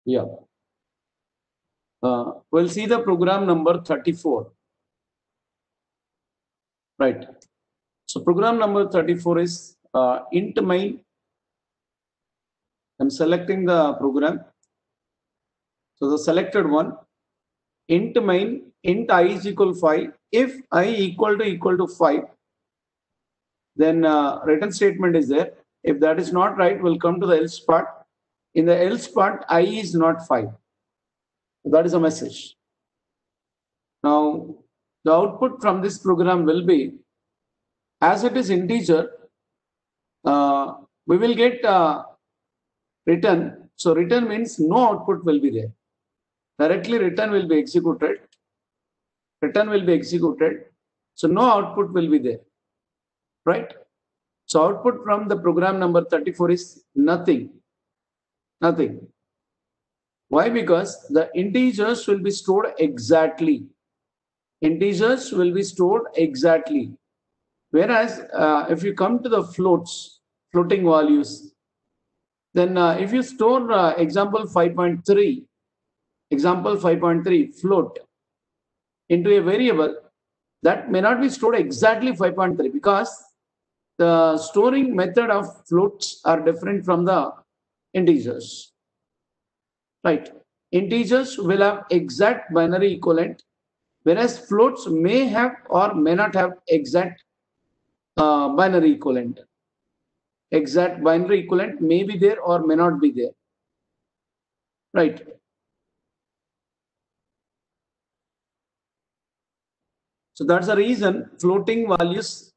Yeah. We'll see the program number 34. Right. So program number 34 is int main. I'm selecting the program. So the selected one, int main, int I is equal to 5. If I equal to 5, then return statement is there. If that is not right, we'll come to the else part. In the else part, I is not 5. That is a message. Now, the output from this program will be, as it is integer, we will get return. So return means no output will be there. Directly return will be executed. Return will be executed. So no output will be there. Right? So output from the program number 34 is nothing. Nothing. Why? Because the integers will be stored exactly. Integers will be stored exactly. Whereas if you come to the floating values, then if you store example 5.3 float into a variable, that may not be stored exactly 5.3 because the storing method of floats are different from the integers. Right? Integers will have exact binary equivalent, whereas floats may have or may not have exact binary equivalent. Exact binary equivalent may be there or may not be there. Right. So that's the reason floating values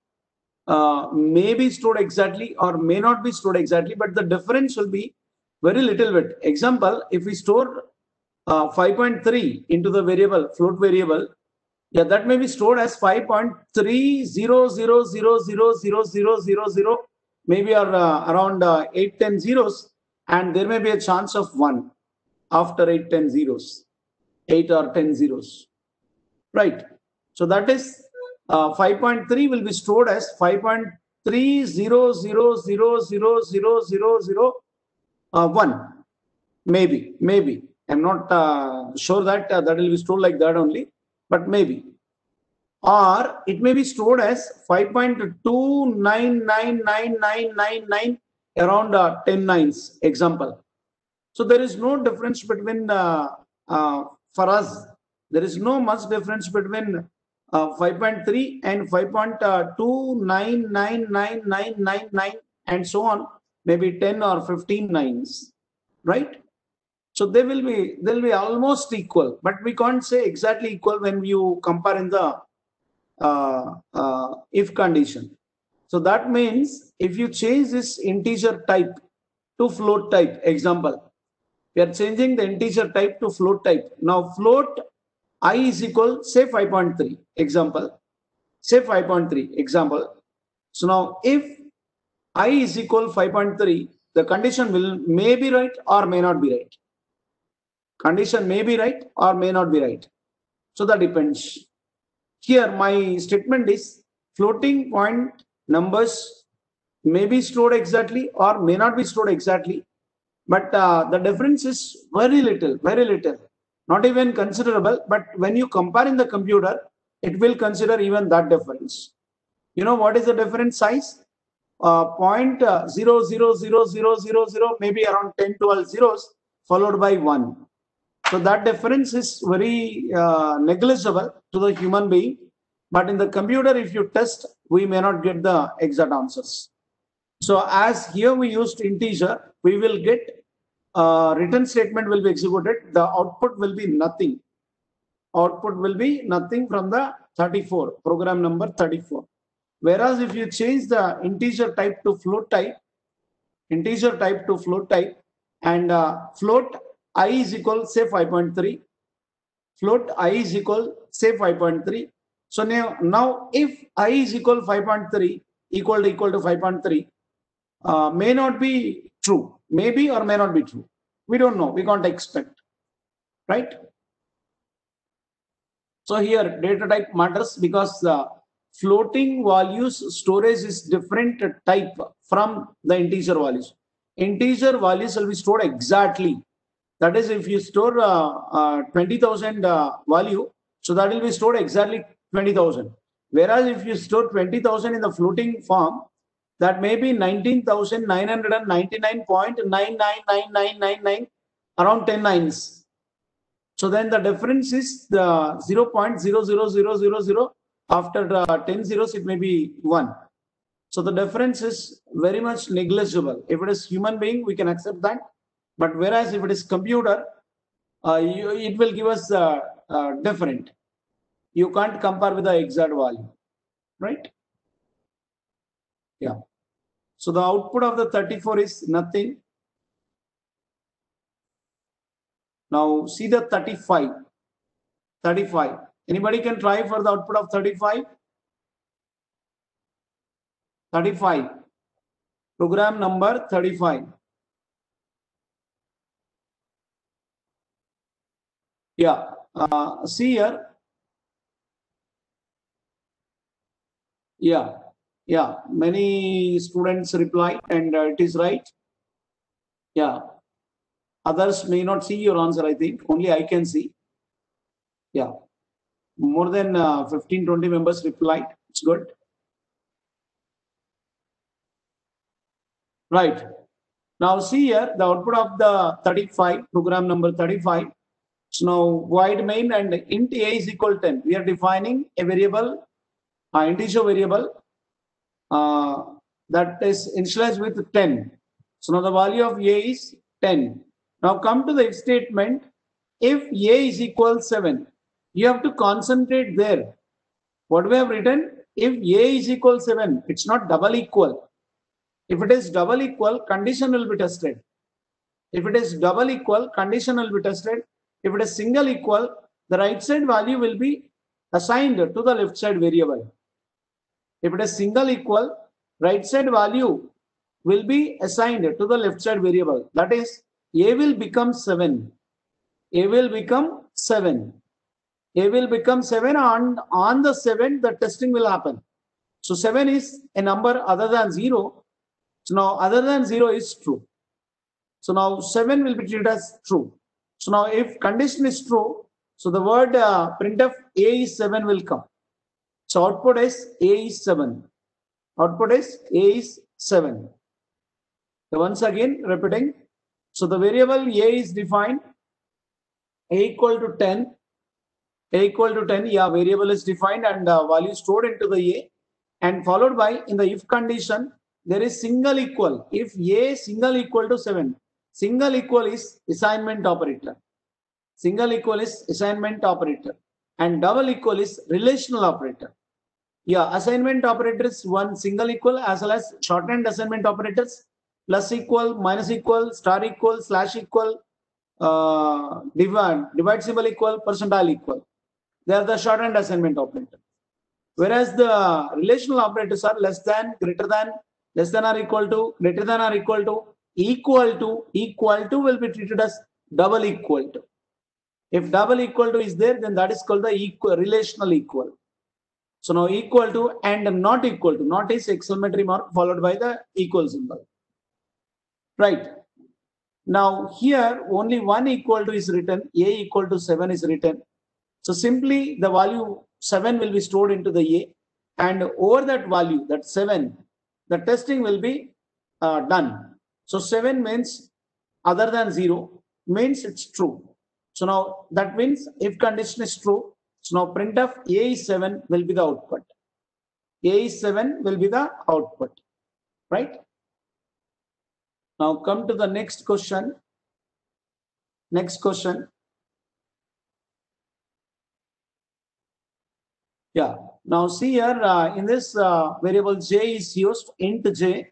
may be stored exactly or may not be stored exactly, but the difference will be very little bit. Example, if we store 5.3 into the variable, float variable, yeah, that may be stored as 5.300000000, maybe or around 810 zeros, and there may be a chance of 1 after 810 zeros, 8 or 10 zeros. Right. So that is 5.3 will be stored as 5.30000000001. Maybe. I'm not sure that that will be stored like that only, but maybe. Or it may be stored as 5.299999 around 10 nines, example. So there is no difference between, for us, there is no much difference between 5.3 and 5.299999 and so on, maybe 10 or 15 nines, right? So they'll be almost equal, but we can't say exactly equal when you compare in the if condition. So that means if you change this integer type to float type, example, we are changing the integer type to float type. Now float I is equal, say 5.3, example, say 5.3, example. So now if I is equal 5.3, the condition may be right or may not be right. Condition may be right or may not be right. So that depends. Here my statement is floating point numbers may be stored exactly or may not be stored exactly, but the difference is very little, not even considerable. But when you compare in the computer, it will consider even that difference. You know what is the difference size? 0.000000, maybe around 10-12 zeros followed by 1. So that difference is very negligible to the human being. But in the computer, if you test, we may not get the exact answers. So as here we used integer, we will get return statement will be executed. The output will be nothing. Output will be nothing from the 34, program number 34. Whereas if you change the integer type to float type, and float I is equal, say 5.3, float I is equal, say 5.3. So now if I is equal 5.3 equal to 5.3, may not be true, maybe or may not be true. We don't know, we can't expect, right? So here data type matters because the floating values storage is different type from the integer values. Integer values will be stored exactly. That is, if you store 20,000 value, so that will be stored exactly 20,000. Whereas if you store 20,000 in the floating form, that may be 19,999.999999, around 10 nines. So then the difference is the 0.00000. After 10 zeros, it may be 1. So the difference is very much negligible. If it is human being, we can accept that. But whereas if it is computer, it will give us different. You can't compare with the exact value, right? Yeah. So the output of the 34 is nothing. Now see the 35. 35. Anybody can try for the output of 35? 35. Program number 35. Yeah. See here. Yeah. Yeah. Many students replied, and it is right. Yeah. Others may not see your answer, I think. Only I can see. Yeah. More than 15-20 members replied. It's good. Right. Now see here the output of the 35, program number 35. So now void main and int a is equal to 10. We are defining a variable, integer variable that is initialized with 10. So now the value of a is 10. Now come to the if statement. If a is equal 7, you have to concentrate there. What we have written, if a is equal 7, it's not double equal. If it is double equal, condition will be tested. If it is double equal, condition will be tested. If it is single equal, the right side value will be assigned to the left side variable. If it is single equal, right side value will be assigned to the left side variable. That is, a will become 7. A will become 7. A will become 7, and on the 7, the testing will happen. So 7 is a number other than 0. So now other than 0 is true. So now 7 will be treated as true. So now if condition is true, so the word printf a is 7 will come. So output is a is 7. Output is a is 7. So once again repeating. So the variable a is defined, a equal to 10. A equal to 10, yeah, variable is defined and value stored into the a, and followed by, in the if condition, there is single equal. If a single equal to 7, single equal is assignment operator. Single equal is assignment operator, and double equal is relational operator. Yeah, assignment operator is one single equal as well as shorthand assignment operators, plus equal, minus equal, star equal, slash equal, divide symbol equal, percentile equal. They are the shorthand assignment operator. Whereas the relational operators are less than, greater than, less than or equal to, greater than or equal to, equal to will be treated as double equal to. If double equal to is there, then that is called the equal, relational equal. So now equal to and not equal to, not is exclamatory mark followed by the equal symbol. Right. Now here only one equal to is written, a equal to 7 is written. So simply the value 7 will be stored into the a, and over that value, that 7, the testing will be done. So 7 means other than 0, means it's true. So now that means if condition is true, so now printf a is 7 will be the output. A is 7 will be the output, right? Now come to the next question. Next question. Yeah. Now see here in this variable j is used, int j.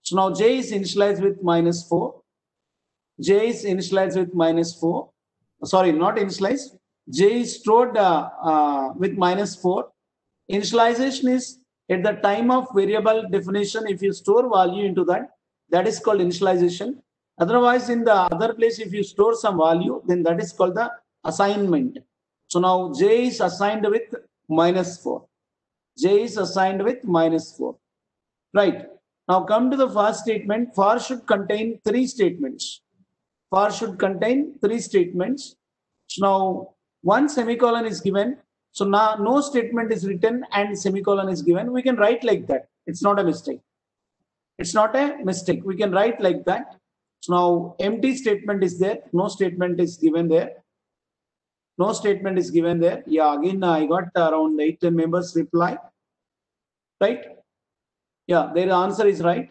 So now j is initialized with -4. J is initialized with -4. Sorry, not initialized. J is stored with -4. Initialization is at the time of variable definition. If you store value into that, that is called initialization. Otherwise, in the other place, if you store some value, then that is called the assignment. So now j is assigned with -4. J is assigned with -4. Right. Now come to the first statement. For should contain 3 statements. For should contain 3 statements. So now one semicolon is given. So now no statement is written and semicolon is given. We can write like that. It's not a mistake. It's not a mistake. We can write like that. So now empty statement is there. No statement is given there. No statement is given there. Yeah, again I got around 8 members reply. Right? Yeah, their answer is right.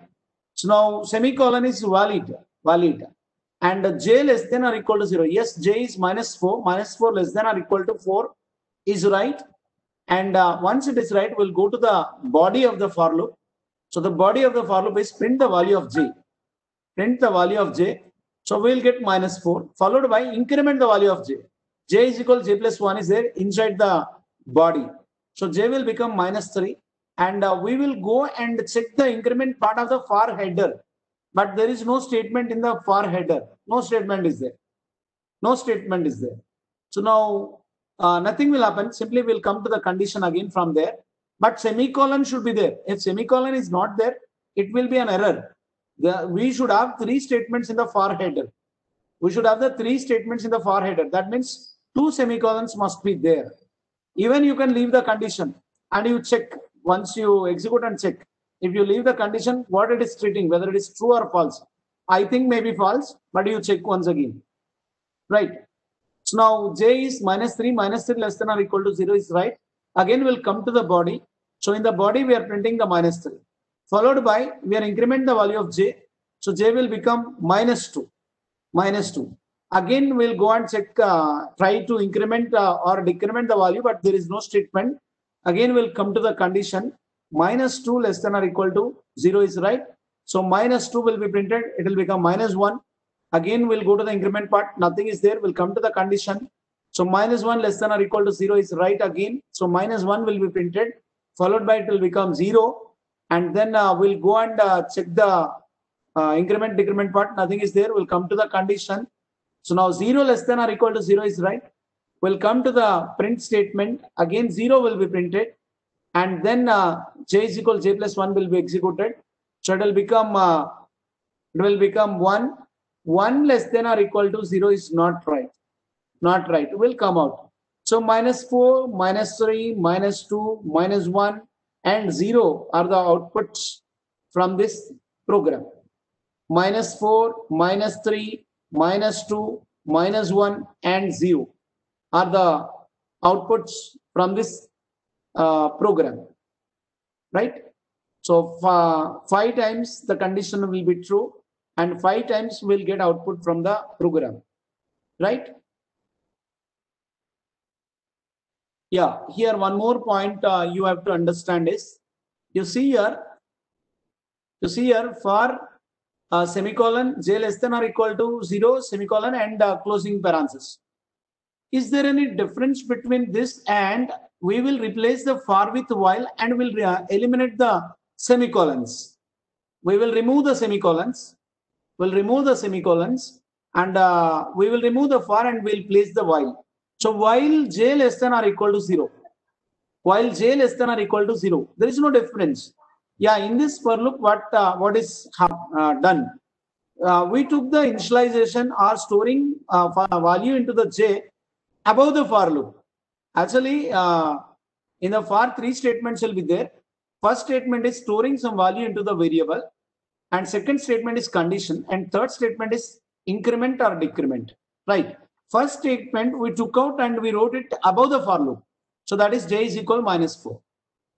So now semicolon is valid. And j less than or equal to 0. Yes, j is -4. -4 less than or equal to 4 is right. And once it is right, we'll go to the body of the for loop. So the body of the for loop is print the value of j. Print the value of j. So we'll get -4 followed by increment the value of j. J is equal to j plus 1 is there inside the body. So j will become -3. And we will go and check the increment part of the for header. But there is no statement in the for header. No statement is there. No statement is there. So now nothing will happen. Simply we'll come to the condition again from there. But semicolon should be there. If semicolon is not there, it will be an error. We should have 3 statements in the for header. We should have the 3 statements in the for header. That means 2 semicolons must be there. Even you can leave the condition and you check. Once you execute and check, if you leave the condition, what it is treating, whether it is true or false. I think maybe false, but you check once again. Right. So now j is -3, -3 less than or equal to 0 is right. Again, we'll come to the body. So in the body, we are printing the -3. Followed by, we are increment the value of j. So j will become -2. -2. Again, we'll go and check, try to increment or decrement the value, but there is no statement. Again, we'll come to the condition -2 less than or equal to 0 is right. So -2 will be printed. It will become -1. Again, we'll go to the increment part. Nothing is there. We'll come to the condition. So -1 less than or equal to 0 is right again. So -1 will be printed. Followed by it will become 0. And then we'll go and check the increment decrement part. Nothing is there. We'll come to the condition. So now 0 less than or equal to 0 is right. We'll come to the print statement. Again, 0 will be printed. And then j is equal to j plus 1 will be executed. So it will become 1. 1 less than or equal to 0 is not right. Not right. It will come out. So -4, -3, -2, -1 and 0 are the outputs from this program. -4, -3, -2, -1 and 0 are the outputs from this program, right? So 5 times the condition will be true and 5 times we'll get output from the program, right? Yeah, here one more point you have to understand is, you see here for semicolon j less than or equal to 0 semicolon and closing parenthesis. Is there any difference between this and we will replace the for with while and will eliminate the semicolons? We will remove the semicolons. We'll remove the semicolons and we will remove the for and we'll place the while. So while j less than or equal to 0, while j less than or equal to 0, there is no difference. Yeah, in this for loop, what is done? We took the initialization or storing value into the j above the for loop. Actually, in the for 3 statements will be there. First statement is storing some value into the variable, and second statement is condition, and third statement is increment or decrement. Right. First statement we took out and we wrote it above the for loop. So that is j is equal -4.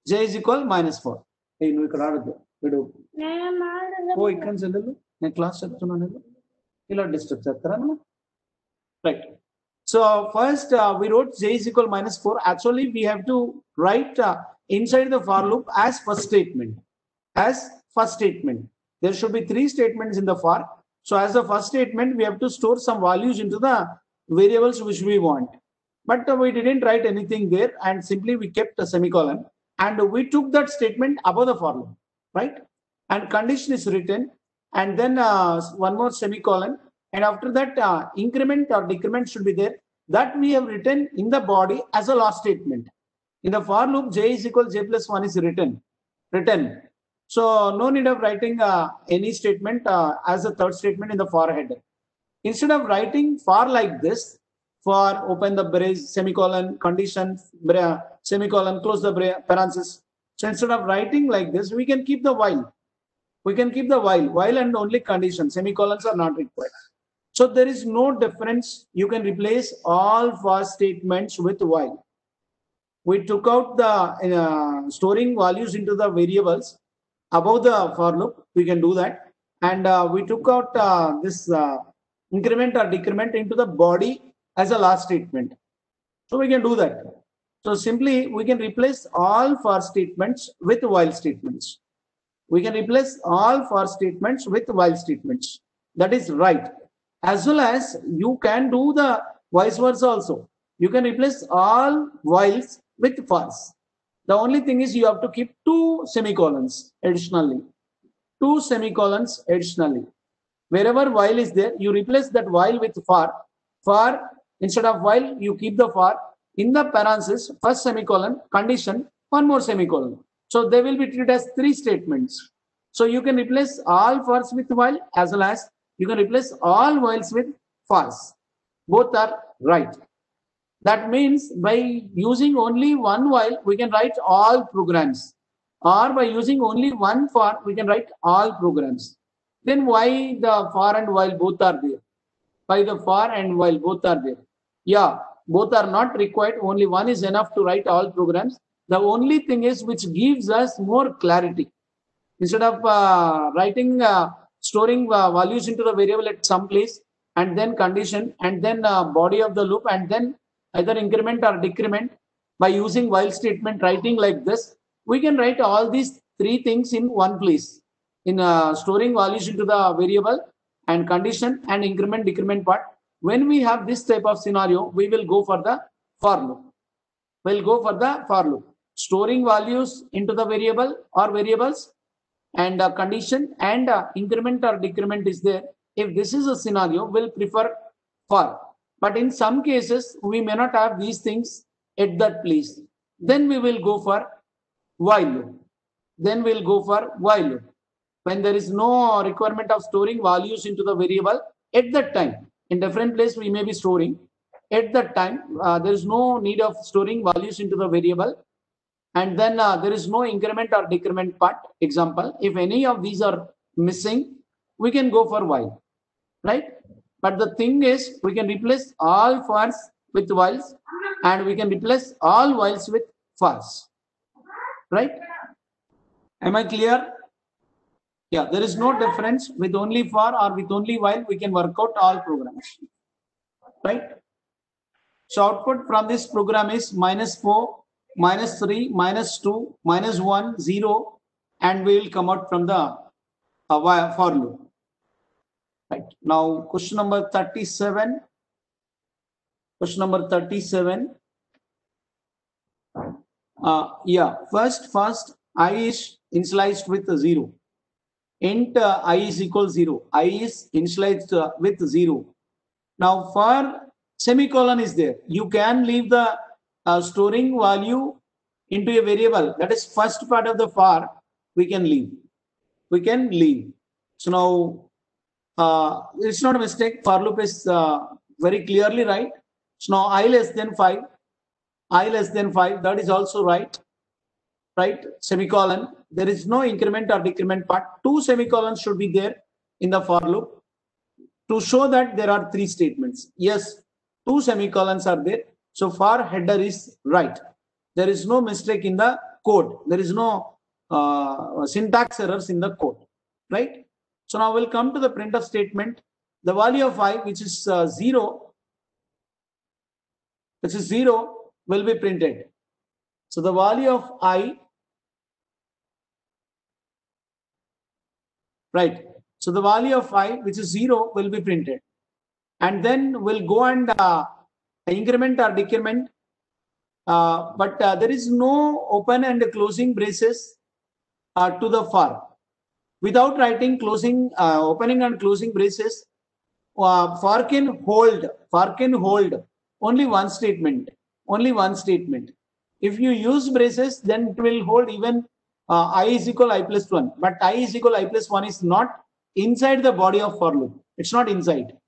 J is equal -4. Hey, no, class right. So first we wrote j is equal -4. Actually, we have to write inside the for loop as first statement. As first statement, there should be 3 statements in the for. So as the first statement, we have to store some values into the variables which we want. But we didn't write anything there, and simply we kept a semicolon and we took that statement above the for loop, right? And condition is written, and then one more semicolon, and after that increment or decrement should be there. That we have written in the body as a last statement. In the for loop, j is equal to j plus 1 is written. So no need of writing any statement as a third statement in the for header. Instead of writing for like this, for open the brace, semicolon, condition, semicolon, close the parenthesis. So instead of writing like this, we can keep the while. We can keep the while and only condition. Semicolons are not required. So there is no difference. You can replace all for statements with while. We took out the storing values into the variables above the for loop. We can do that. And we took out this increment or decrement into the body as a last statement. So we can do that. So simply we can replace all for statements with while statements. We can replace all for statements with while statements. That is right. As well as you can do the vice versa also. You can replace all whiles with fors. The only thing is you have to keep 2 semicolons additionally. 2 semicolons additionally. Wherever while is there, you replace that while with for. For instead of while, you keep the for. In the parenthesis, first semicolon, condition, one more semicolon. So they will be treated as 3 statements. So you can replace all fors with while as well as you can replace all whiles with fors. Both are right. That means by using only one while, we can write all programs. Or by using only one for, we can write all programs. Then why the for and while both are there? Why the for and while both are there? Yeah, both are not required. Only one is enough to write all programs. The only thing is which gives us more clarity. Instead of storing values into the variable at some place and then condition and then body of the loop and then either increment or decrement, by using while statement writing like this, we can write all these 3 things in one place. In storing values into the variable and condition and increment decrement part. When we have this type of scenario, we will go for the for loop. We'll go for the for loop. Storing values into the variable or variables and condition and increment or decrement is there. If this is a scenario, we'll prefer for. But in some cases, we may not have these things at that place. Then we will go for while loop. Then we'll go for while loop. When there is no requirement of storing values into the variable at that time. In different place, we may be storing. At that time, there is no need of storing values into the variable. And then there is no increment or decrement part. Example, if any of these are missing, we can go for while, right? But the thing is, we can replace all fors with whiles and we can replace all whiles with fors, right? Am I clear? Yeah, there is no difference. With only for or with only while, we can work out all programs, right? So output from this program is -4, -3, -2, -1, 0, and we will come out from the for loop. Right. Now, question number 37. Question number 37. Yeah, first I is initialized with 0. Int I is equal 0. I is initialized with 0. Now, for semicolon is there. You can leave the storing value into a variable. That is first part of the for. We can leave. We can leave. So now, it's not a mistake. For loop is very clearly right. So now I less than 5. I less than 5. That is also right. Right? Semicolon. There is no increment or decrement part. 2 semicolons should be there in the for loop to show that there are 3 statements. Yes, 2 semicolons are there. So for header is right. There is no mistake in the code. There is no syntax errors in the code. Right? So now we'll come to the printf statement. The value of I, which is 0, will be printed. So the value of I, right? So the value of I, which is 0, will be printed. And then we'll go and increment or decrement. But there is no open and closing braces to the for. Without writing closing, opening and closing braces, for can hold only one statement. Only one statement. If you use braces, then it will hold even I is equal I plus 1. But I is equal I plus 1 is not inside the body of for loop. It's not inside.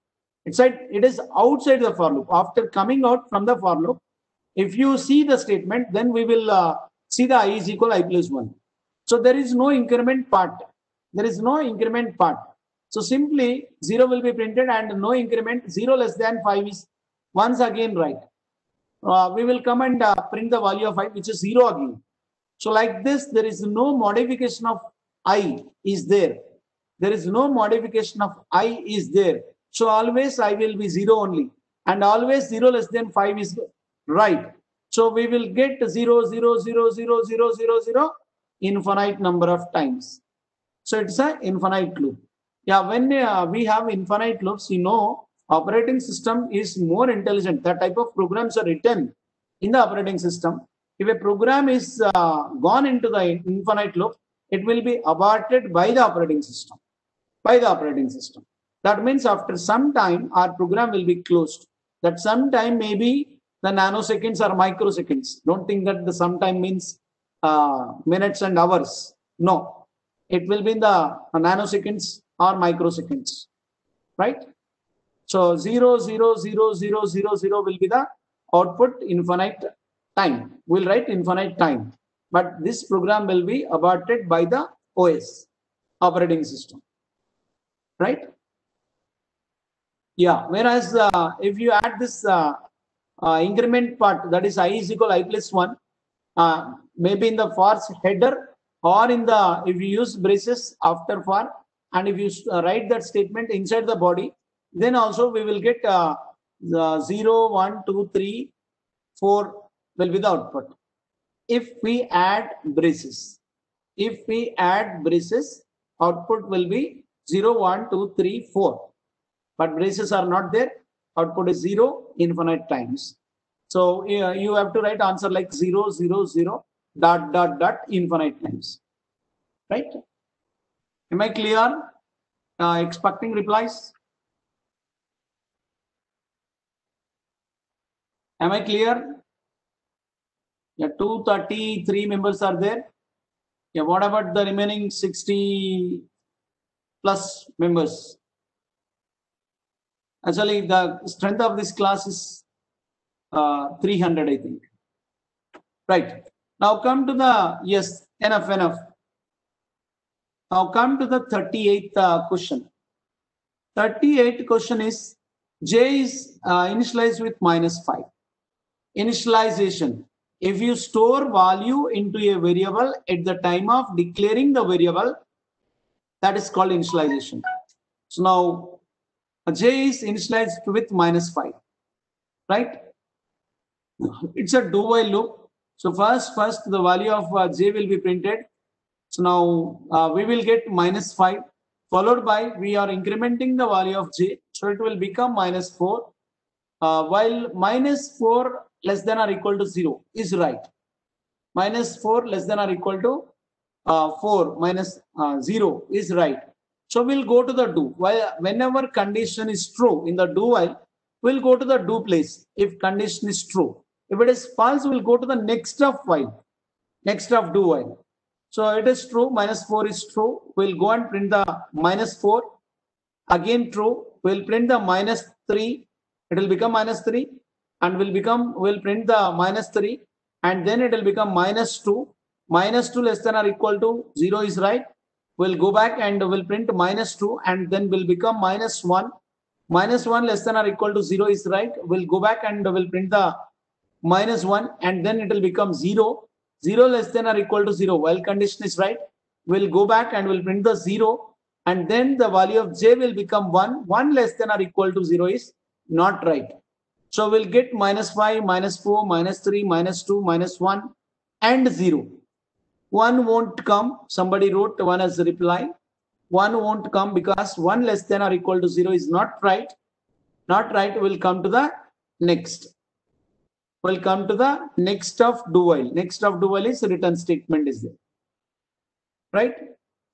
It is outside the for loop. After coming out from the for loop, if you see the statement, then we will see the I is equal I plus 1. So there is no increment part. There is no increment part. So simply 0 will be printed and no increment. 0 less than 5 is once again right. We will come and print the value of I, which is 0 again. So like this, there is no modification of I is there. There is no modification of I is there. So always I will be 0 only. And always 0 less than 5 is right. So we will get 0, 0, 0, 0, 0, 0, 0 infinite number of times. So it's an infinite loop. Yeah, when we have infinite loops, you know, operating system is more intelligent. That type of programs are written in the operating system. If a program is gone into the infinite loop, it will be aborted by the operating system. By the operating system. That means after some time, our program will be closed. That sometime may be the nanoseconds or microseconds. Don't think that the sometime means minutes and hours. No, it will be in the nanoseconds or microseconds, right? So 0, 0, 0, 0, 0, 0 will be the output infinite time. We'll write infinite time. But this program will be aborted by the OS, operating system, right? Yeah, whereas if you add this increment part, that is I is equal I plus 1, maybe in the for header or in the, if you use braces after for, and if you write that statement inside the body, then also we will get 0, 1, 2, 3, 4 will be the output. If we add braces, output will be 0, 1, 2, 3, 4. But braces are not there. Output is 0 infinite times. So you have to write answer like 0, 0, 0, dot, dot, dot, infinite times. Right? Am I clear? Expecting replies? Am I clear? Yeah, 233 members are there. Yeah, what about the remaining 60 plus members? Actually, the strength of this class is 300, I think. Right. Now come to the, yes, enough. Now come to the 38th question. 38th question is, J is initialized with -5. Initialization. If you store value into a variable at the time of declaring the variable, that is called initialization. So now J is initialized with -5, right? It's a do while loop. So first the value of J will be printed. So now we will get -5, followed by we are incrementing the value of J. So it will become -4. While -4 less than or equal to 0 is right. -4 less than or equal to 4 minus 0 is right. So we'll go to the do. While whenever condition is true in the do while, we'll go to the do place if condition is true. If it is false, we'll go to the next of while, next of do while. So it is true, -4 is true. We'll go and print the -4. Again true. We'll print the -3. It will become -3, and we'll print the -3, and then it will become -2. -2 less than or equal to 0 is right. We'll go back and we'll print -2, and then will become -1. -1 less than or equal to 0 is right. We'll go back and we'll print the -1, and then it will become 0. 0 less than or equal to 0 while condition is right. We'll go back and we'll print the 0, and then the value of J will become 1. 1 less than or equal to 0 is not right. So we'll get -5, -4, -3, -2, -1, and 0. 1 won't come. Somebody wrote 1 as a reply. 1 won't come because 1 less than or equal to 0 is not right. Not right. We'll come to the next. We'll come to the next of do while. Next of do while is return statement is there. Right?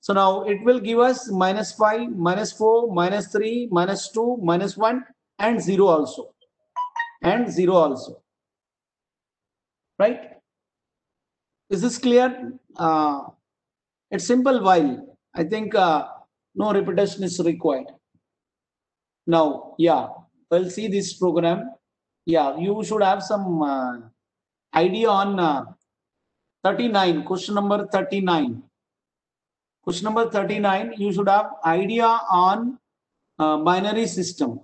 So now it will give us -5, -4, -3, -2, -1, and 0 also. And 0 also. Right? Is this clear? It's simple while. I think no repetition is required. Now, yeah, we'll see this program. Yeah, you should have some idea on 39, question number 39. Question number 39, you should have idea on binary system.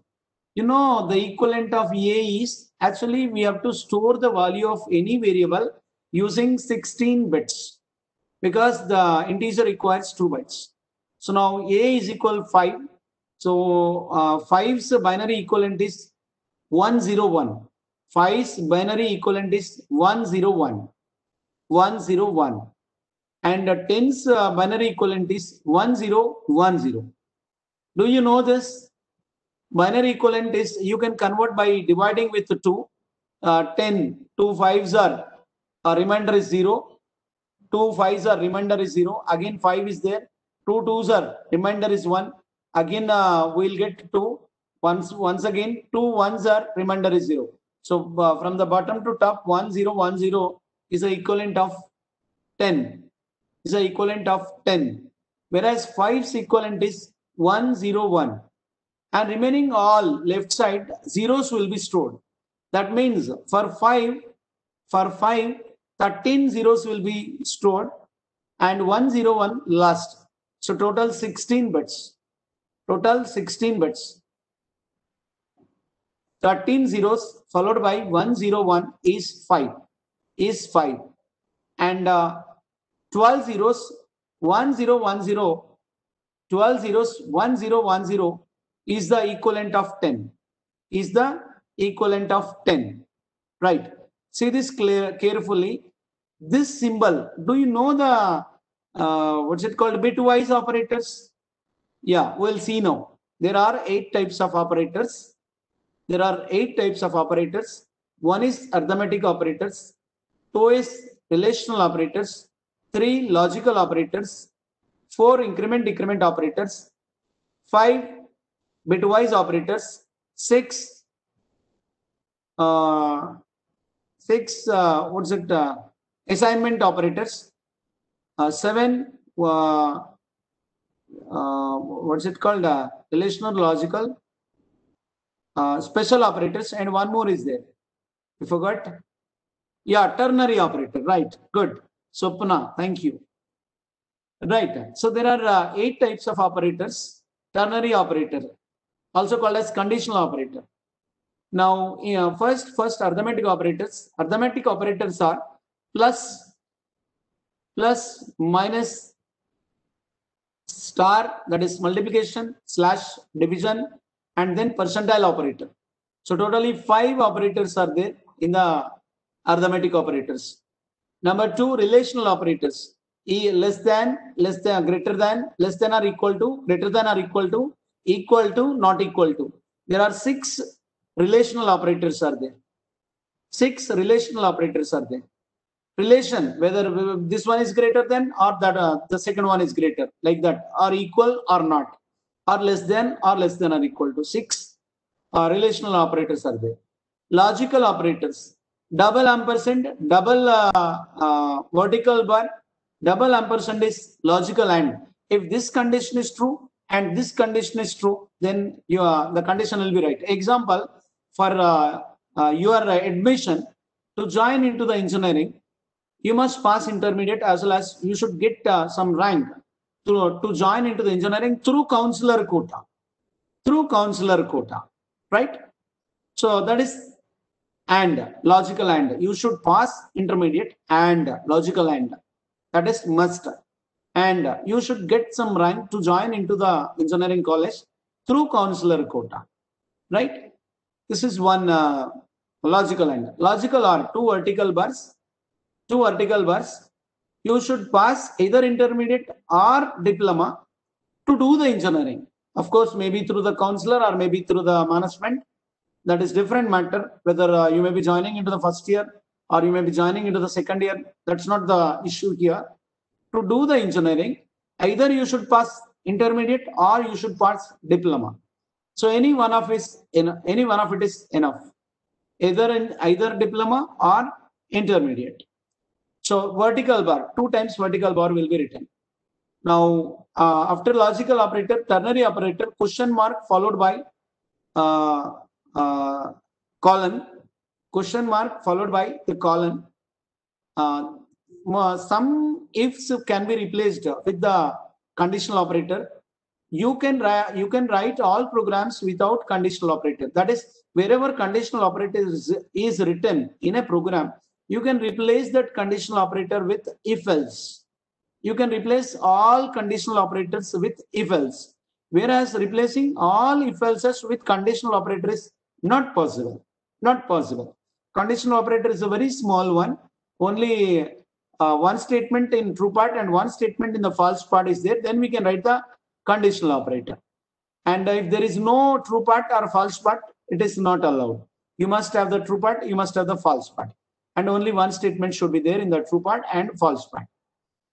You know, the equivalent of A is actually we have to store the value of any variable using 16 bits because the integer requires 2 bytes. So now A is equal 5. So 5's binary equivalent is 101. 5's binary equivalent is 101. 101. And 10's binary equivalent is 1010. Do you know this? Binary equivalent is you can convert by dividing with 2. 10, 2 5's are remainder is 0. 2 5's are remainder is 0. Again 5 is there. 2 2's are remainder is 1. Again we'll get 2. Once again 2 1's are remainder is 0. So from the bottom to top 1010 is the equivalent of 10. Is the equivalent of 10. Whereas 5's equivalent is 101. And remaining all left side zeros will be stored. That means for 5, 13 zeros will be stored and 101 last. So total 16 bits. Total 16 bits. 13 zeros followed by 101 is 5. Is 5. And 12 zeros 1010. 12 zeros 1010 is the equivalent of 10. Is the equivalent of 10. Right. See this carefully. This symbol, do you know the what's it called, bitwise operators? Yeah, we'll see now. There are 8 types of operators. There are 8 types of operators. 1 is arithmetic operators. 2 is relational operators. 3 logical operators. 4 increment-decrement operators. 5 bitwise operators. 6 assignment operators. 7 what's it called, relational logical special operators, and 1 more is there. You forgot? Yeah, ternary operator. Right. Good. Swapna, thank you. Right. So there are 8 types of operators. Ternary operator, also called as conditional operator. Now, first arithmetic operators. Arithmetic operators are plus, minus, star, that is multiplication, slash, division, and then percentile operator. So totally 5 operators are there in the arithmetic operators. Number 2, relational operators. Less than, greater than, less than or equal to, greater than or equal to, not equal to. There are 6 relational operators are there. 6 relational operators are there. Relation, whether this one is greater than or that the second one is greater, like that, or equal or not, or less than or equal to. 6 relational operators are there. Logical operators, double ampersand, double vertical bar, double ampersand is logical AND. If this condition is true and this condition is true, then the condition will be right. Example, for your admission to join into the engineering, you must pass intermediate as well as you should get some rank to join into the engineering through counselor quota. Through counselor quota, right? So that is AND, logical AND. You should pass intermediate and logical AND. That is must. And you should get some rank to join into the engineering college through counselor quota, right? This is one logical AND. Logical are 2 vertical bars. 2 vertical bars. You should pass either intermediate or diploma to do the engineering. Of course, maybe through the counselor or maybe through the management. That is different matter, whether you may be joining into the first year or you may be joining into the second year. That's not the issue here. To do the engineering, either you should pass intermediate or you should pass diploma. So any one of it is enough. Either diploma or intermediate. So vertical bar, 2 times vertical bar will be written. Now, after logical operator, ternary operator, question mark followed by colon, question mark followed by the colon. Some ifs can be replaced with the conditional operator. You can write all programs without conditional operator. That is, wherever conditional operator is written in a program, you can replace that conditional operator with if else. You can replace all conditional operators with if else. Whereas replacing all if else's with conditional operator is not possible. Not possible. Conditional operator is a very small one. Only one statement in true part and one statement in the false part is there. Then we can write the conditional operator. And if there is no true part or false part, it is not allowed. You must have the true part, you must have the false part. And only one statement should be there in the true part and false part.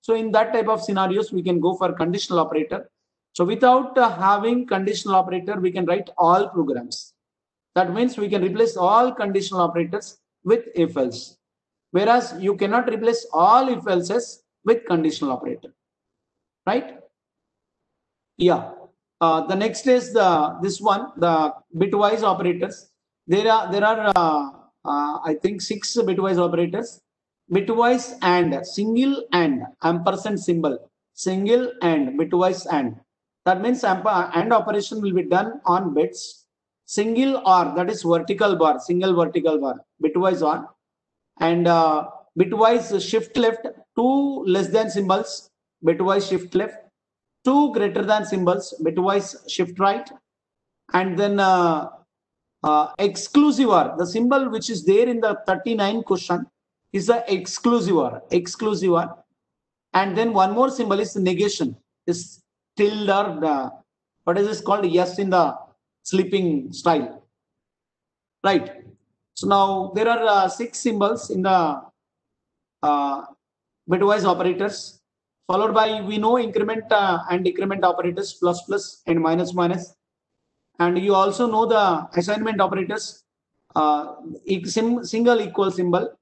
So in that type of scenarios, we can go for conditional operator. So without having conditional operator, we can write all programs. That means we can replace all conditional operators with if else. Whereas you cannot replace all if else's with conditional operator. Right? Yeah. The next is this one, the bitwise operators. There are I think 6 bitwise operators. Bitwise and, single and, ampersand symbol, single and, bitwise and. That means and operation will be done on bits. Single or, that is vertical bar, single vertical bar, bitwise on. And bitwise shift left, 2 less than symbols, bitwise shift left. 2 greater than symbols, bitwise shift right. And then exclusive OR, the symbol which is there in the 39 question is the exclusive OR, exclusive OR. And then one more symbol is negation, is tilde or what is this called? Yes, in the sleeping style. Right. So now there are 6 symbols in the bitwise operators. Followed by, we know increment and decrement operators, plus plus and minus minus. And you also know the assignment operators, single equal symbol,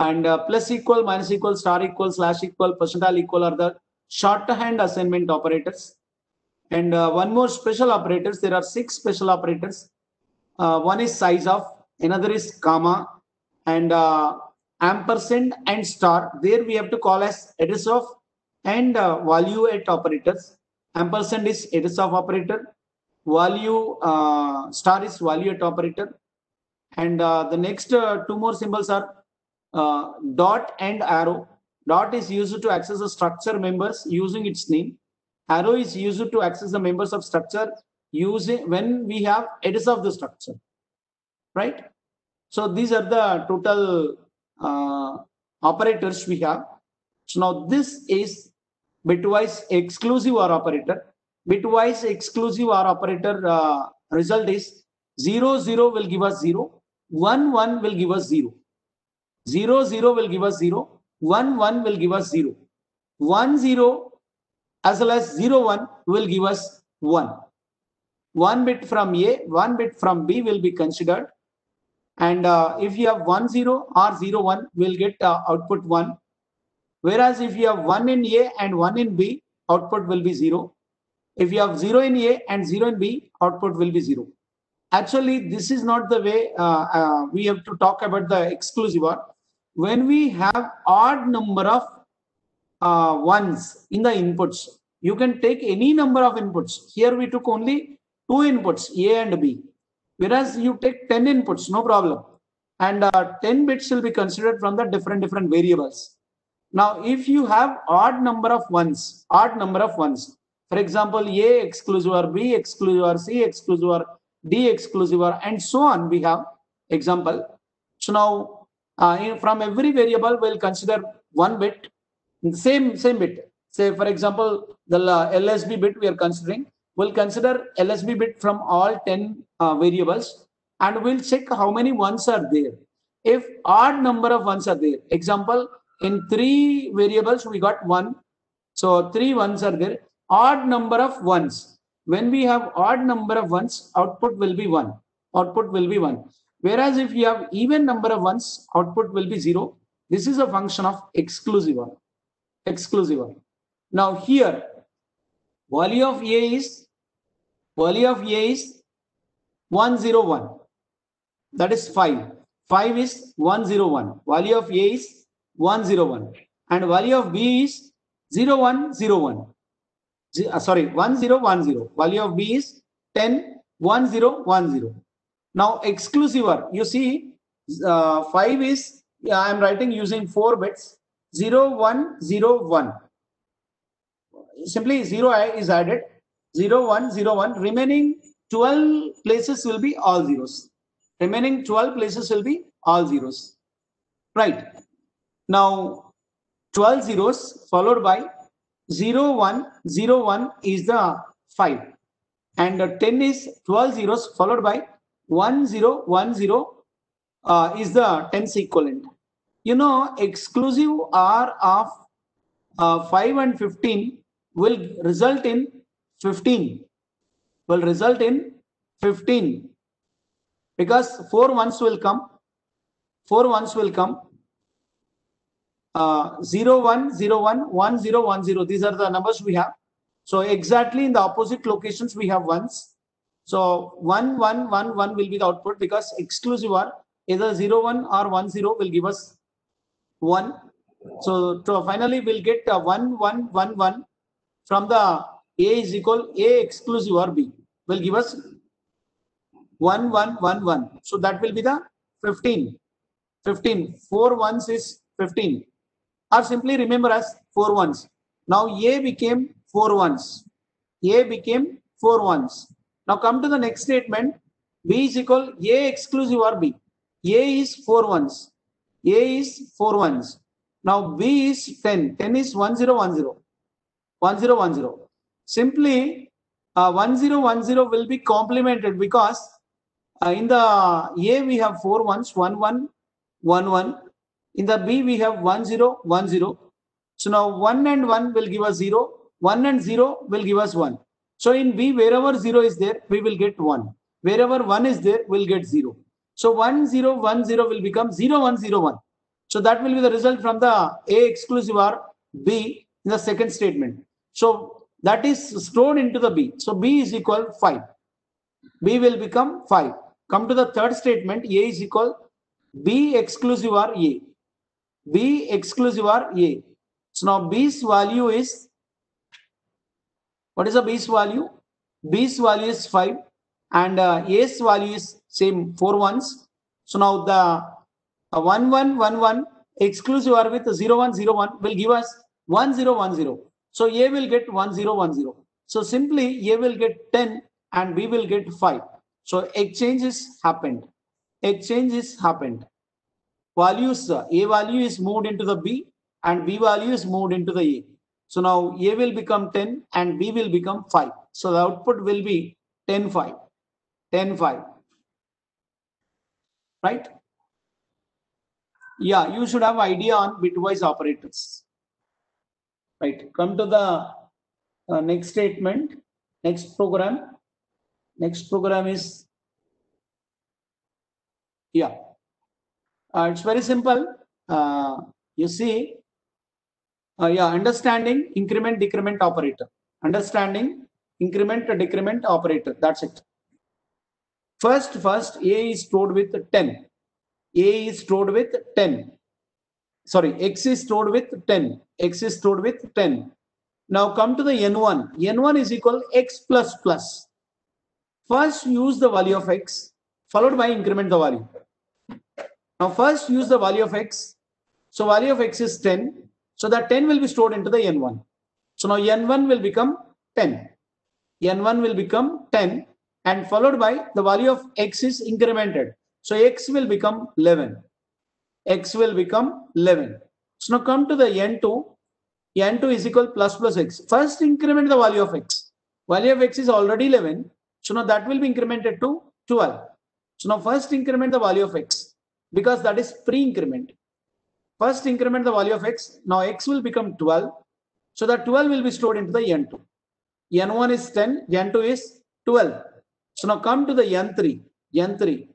and plus equal, minus equal, star equal, slash equal, percentile equal are the shorthand assignment operators. And one more special operators, there are 6 special operators. One is size of, another is comma, and ampersand and star. There we have to call as address of and value at operators. Ampersand is address of operator, value star is value at operator. And the next 2 more symbols are dot and arrow. Dot is used to access the structure members using its name. Arrow is used to access the members of structure using when we have address of the structure. Right? So these are the total operators we have. So now this is bitwise exclusive OR operator. Bitwise exclusive OR operator result is 0 0 will give us 0, 1 1 will give us 0, 0 0 will give us 0, 1 1 will give us 0, 1 0 as well as 0 1 will give us 1. 1 bit from A, 1 bit from B will be considered. And if you have 1 0 or 0 1, we'll get output 1. Whereas if you have 1 in A and 1 in B, output will be 0. If you have 0 in A and 0 in B, output will be 0. Actually, this is not the way we have to talk about the exclusive OR. When we have odd number of ones in the inputs, you can take any number of inputs. Here we took only 2 inputs, A and B. Whereas you take 10 inputs, no problem. And 10 bits will be considered from the different variables. Now, if you have odd number of ones, for example, A exclusive OR, B exclusive OR, C exclusive OR, D exclusive OR, and so on, we have example. So now, from every variable, we'll consider 1 bit, same bit. Say, for example, the LSB bit we are considering. We'll consider LSB bit from all 10 variables, and we'll check how many ones are there. If odd number of ones are there, example, in 3 variables we got 1, so 3 ones are there. Odd number of ones. When we have odd number of ones, output will be 1. Output will be 1. Whereas if you have even number of ones, output will be 0. This is a function of exclusive OR. Exclusive OR. Now here, value of A is Value of A is 101. That is 5. 5 is 101. Value of A is 101. And value of B is 0101. Sorry, 1010. Value of B is 10, 1010. Now exclusive OR, you see 5 is, I am writing using 4 bits, 0101. Simply 0 is added, 0101. Remaining 12 places will be all zeros. Remaining 12 places will be all zeros. Right. Now 12 zeros followed by 0101 is the 5. And 10 is 12 zeros followed by 1010 is the 10's equivalent. You know, exclusive OR of 5 and 15 will result in 15. Will result in 15 because 4 ones will come. 4 ones will come. 0101 1010. These are the numbers we have. So exactly in the opposite locations we have ones. So 1111 will be the output because exclusive OR either 01 or 10 will give us 1. So finally we'll get 1111 from the A is equal A exclusive OR B will give us 1111. So that will be the 15. 15. 4 ones is 15. Or simply remember as 4 ones. Now A became 4 ones. A became 4 ones. Now come to the next statement. B is equal A exclusive OR B. A is 4 ones. A is 4 ones. Now B is 10. 10 is 1010. 1010. Simply 1010 will be complemented because in the A we have 4 ones, 1111. In the B we have 1010. So now 1 and 1 will give us 0. 1 and 0 will give us 1. So in B, wherever 0 is there, we will get 1. Wherever 1 is there, we'll get 0. So 1010 will become 0101. So that will be the result from the A exclusive OR B in the second statement. So that is stored into the B. So B is equal 5. B will become 5. Come to the third statement. A is equal B exclusive OR A. B exclusive OR A. So now B's value is, what is the B's value? B's value is 5 and A's value is same 4 ones. So now the 1111 exclusive OR with 0101 will give us 1010. So A will get 1010. So simply A will get 10 and B will get 5. So exchanges happened. Exchanges happened. Values, A value is moved into the B and B value is moved into the A. So now A will become 10 and B will become 5. So the output will be 10, 5. 10, 5. Right? Yeah, you should have idea on bitwise operators. Right. Come to the next statement. Next program. Next program is, yeah. It's very simple. You see, yeah, understanding increment decrement operator. Understanding increment decrement operator. That's it. First A is stored with 10. A is stored with 10. Sorry, X is stored with 10. X is stored with 10. Now come to the N1. N1 is equal X plus plus. First use the value of X followed by increment the value. Now first use the value of X. So value of X is 10. So that 10 will be stored into the N1. So now N1 will become 10. N1 will become 10 and followed by the value of X is incremented. So X will become 11. X will become 11. So now come to the N2. N2 is equal plus plus X. First increment the value of X. Value of X is already 11. So now that will be incremented to 12. So now first increment the value of X because that is pre-increment. First increment the value of X. Now X will become 12. So that 12 will be stored into the N2. N1 is 10. N2 is 12. So now come to the N3. N3.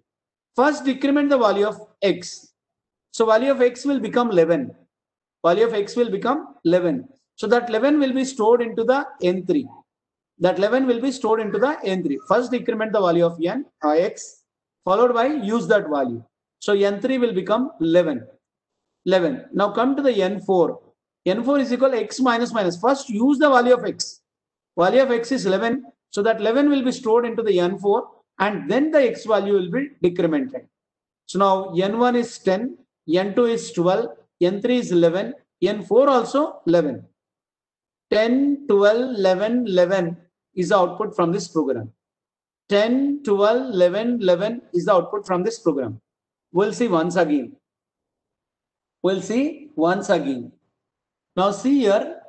First decrement the value of X. So value of X will become 11. Value of X will become 11. So that 11 will be stored into the N3. that 11 will be stored into the n3. First decrement the value of n x, followed by use that value. So n3 will become 11. Now come to the n4. n4 is equal to x minus minus. First use the value of x. Value of x is 11. So that 11 will be stored into the n4 and then the x value will be decremented. So now n1 is 10, n2 is 12, n3 is 11, n4 also 11. 10, 12, 11, 11 is the output from this program. 10, 12, 11, 11 is the output from this program. We'll see once again. Now see here,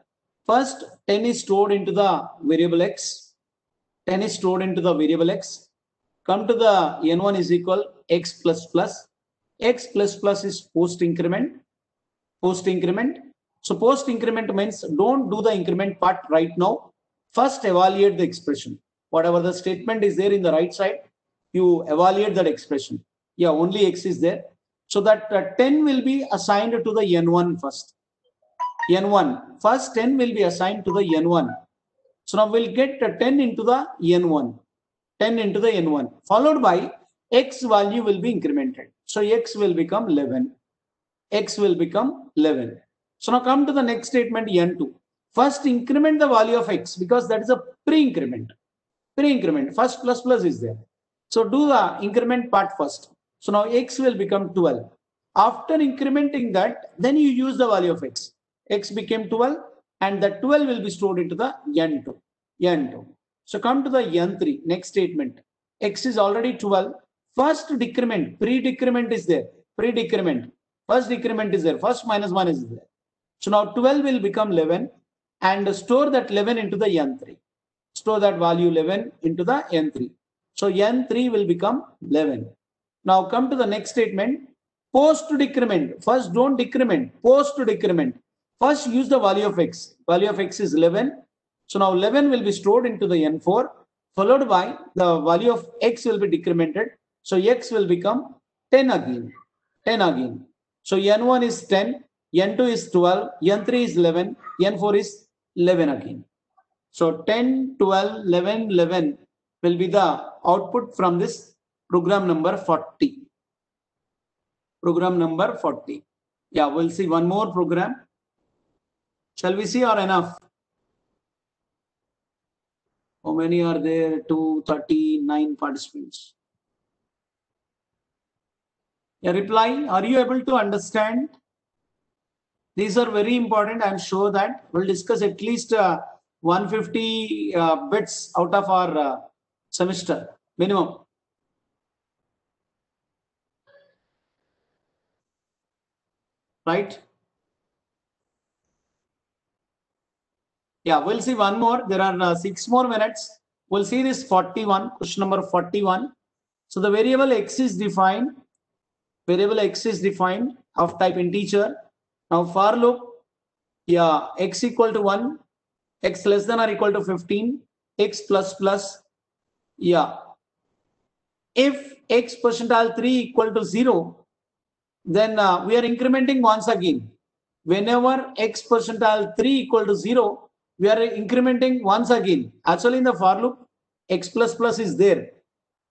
first 10 is stored into the variable x. 10 is stored into the variable x. Come to the n1 is equal x plus plus. X plus plus is post increment. So post increment means don't do the increment part right now. First evaluate the expression. Whatever the statement is there in the right side, you evaluate that expression. Yeah, only x is there. So that 10 will be assigned to the n1 first. First 10 will be assigned to the n1. So now we'll get 10 into the n1. 10 into the n1. Followed by x value will be incremented. So x will become 11. So now come to the next statement n2. First increment the value of x because that is a pre-increment. First plus plus is there. So do the increment part first. So now x will become 12. After incrementing that, then you use the value of x. X became 12 and that 12 will be stored into the n2. So come to the n3, next statement. X is already 12. First decrement, pre-decrement is there. First decrement is there. First minus 1 is there. So now 12 will become 11 and store that 11 into the n3. Store that value 11 into the n3. So n3 will become 11. Now come to the next statement. Post decrement. First don't decrement. Post decrement. First use the value of x. Value of x is 11. So now 11 will be stored into the n4 followed by the value of x will be decremented. So x will become 10 again. So n1 is 10, n2 is 12, n3 is 11, n4 is 11 again. So 10, 12, 11, 11 will be the output from this program number 40. Yeah, we'll see one more program. Shall we see or enough? How many are there? 239 participants. A reply, are you able to understand? These are very important. I'm sure that we'll discuss at least 150 bits out of our semester minimum. Right? Yeah, we'll see one more. There are 6 more minutes. We'll see this 41, question number 41. So the variable x is defined. Of type integer. Now for loop, yeah, x equal to 1, x less than or equal to 15, x plus plus, yeah. If x percentile 3 equal to 0, then we are incrementing once again. Whenever x percentile 3 equal to 0, we are incrementing once again. Actually in the for loop, x plus plus is there.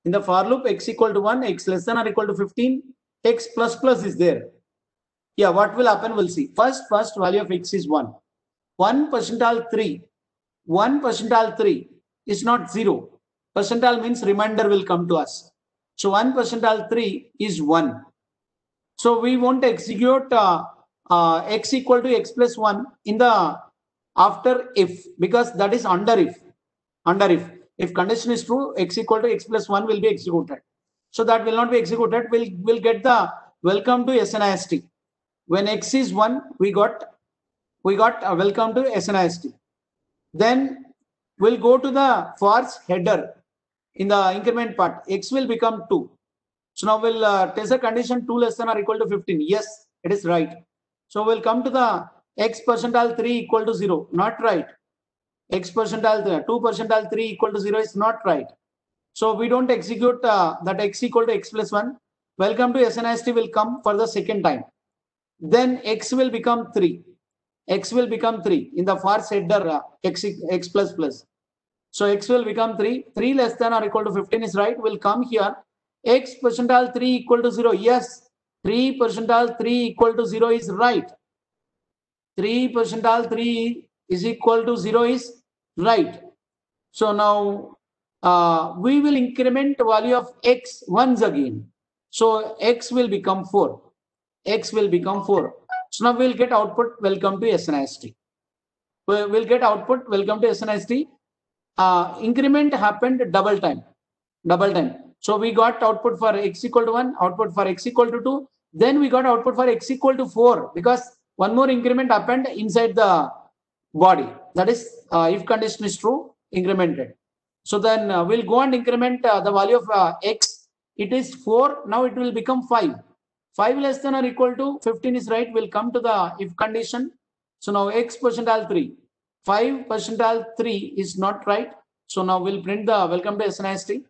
In the for loop, x equal to 1, x less than or equal to 15, x plus plus is there. Yeah, what will happen? We'll see. First value of x is 1. 1 percentile 3. 1 percentile 3 is not 0. Percentile means remainder will come to us. So 1 percentile 3 is 1. So we want to execute x equal to x plus 1 in the after if, because that is under if. If condition is true, x equal to x plus 1 will be executed. So that will not be executed. We'll get the welcome to SNIST. When x is 1, we got a welcome to SNIST. Then we'll go to the for's header in the increment part. X will become 2. So now we'll test the condition 2 less than or equal to 15. Yes, it is right. So we'll come to the x percentile 3 equal to 0. Not right. X percentile 3, 2 percentile 3 equal to 0 is not right. So we don't execute that x equal to x plus 1. Welcome to SNIST will come for the second time. Then x will become 3. X will become 3 in the for's header x plus plus. So x will become 3. 3 less than or equal to 15 is right. Will come here. X percentile 3 equal to 0. Yes, 3 percentile 3 equal to 0 is right. 3 percentile 3 is equal to 0 is right. So now we will increment value of x once again. So x will become 4. X will become 4. So now we'll get output. Welcome to SNIST. We'll get output. Welcome to SNIST. Increment happened double time. So we got output for x equal to 1, output for x equal to 2. Then we got output for x equal to 4 because one more increment happened inside the body. That is, if condition is true, incremented. So then we'll go and increment the value of x. It is 4. Now it will become 5. 5 less than or equal to 15 is right. We'll come to the if condition. So now x percentile 3. 5 percentile 3 is not right. So now we'll print the welcome to SNIST.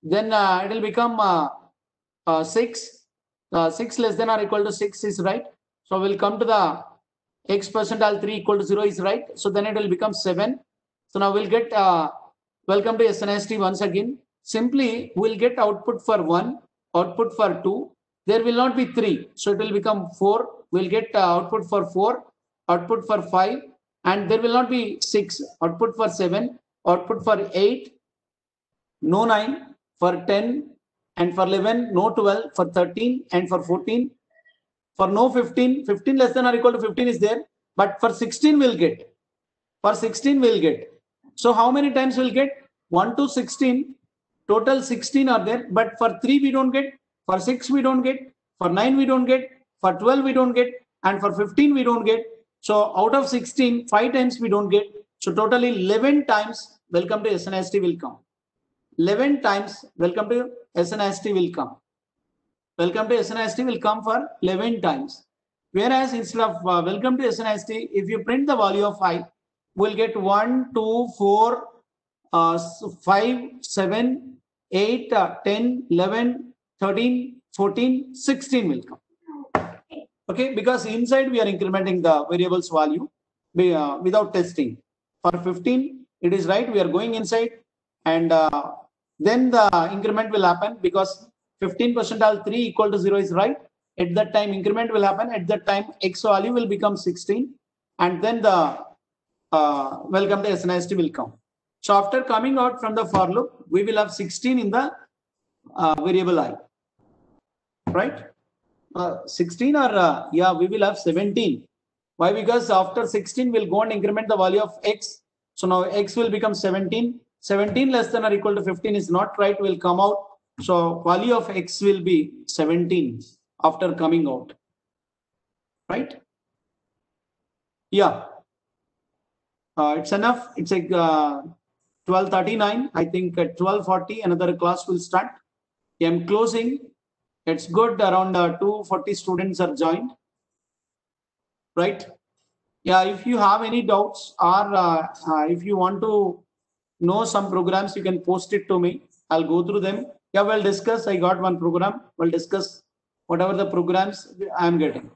Then it will become 6. 6 less than or equal to 6 is right. So we'll come to the x percentile 3 equal to 0 is right. So then it will become 7. So now we'll get welcome to SNIST once again. Simply we'll get output for 1, output for 2. There will not be 3. So it will become 4. We'll get output for 4, output for 5. And there will not be 6. Output for 7, output for 8, no 9, for 10, and for 11, no 12, for 13, and for 14. For no 15, 15 less than or equal to 15 is there. But for 16 we'll get. For 16 we'll get. So how many times we'll get? 1 to 16. Total 16 are there. But for 3 we don't get. For 6 we don't get. For 9 we don't get. For 12 we don't get. And for 15 we don't get. So out of 16, 5 times we don't get. So totally 11 times welcome to SNIST will come. 11 times welcome to SNIST will come. Welcome to SNIST will come for 11 times. Whereas instead of welcome to SNIST, if you print the value of I, we'll get 1, 2, 4, 5, 7, 8, 10, 11, 13, 14, 16 will come. Okay, because inside we are incrementing the variables value without testing. For 15, it is right. We are going inside, and then the increment will happen because 15 percentile 3 equal to 0 is right. At that time, increment will happen. At that time, x value will become 16, and then the welcome to SNIST will come. So after coming out from the for loop, we will have 16 in the variable I, right? 16 or yeah, we will have 17. Why? Because after 16 we'll go and increment the value of x. So now x will become 17. 17 less than or equal to 15 is not right, will come out. So value of x will be 17 after coming out, right? Yeah, it's enough. It's like 12:39. I think at 12:40 another class will start. I'm closing. It's good, around 240 students are joined, right? Yeah, if you have any doubts or if you want to know some programs, you can post it to me. I'll go through them. Yeah, we'll discuss. I got one program. We'll discuss whatever the programs I'm getting,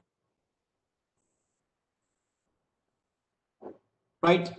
right?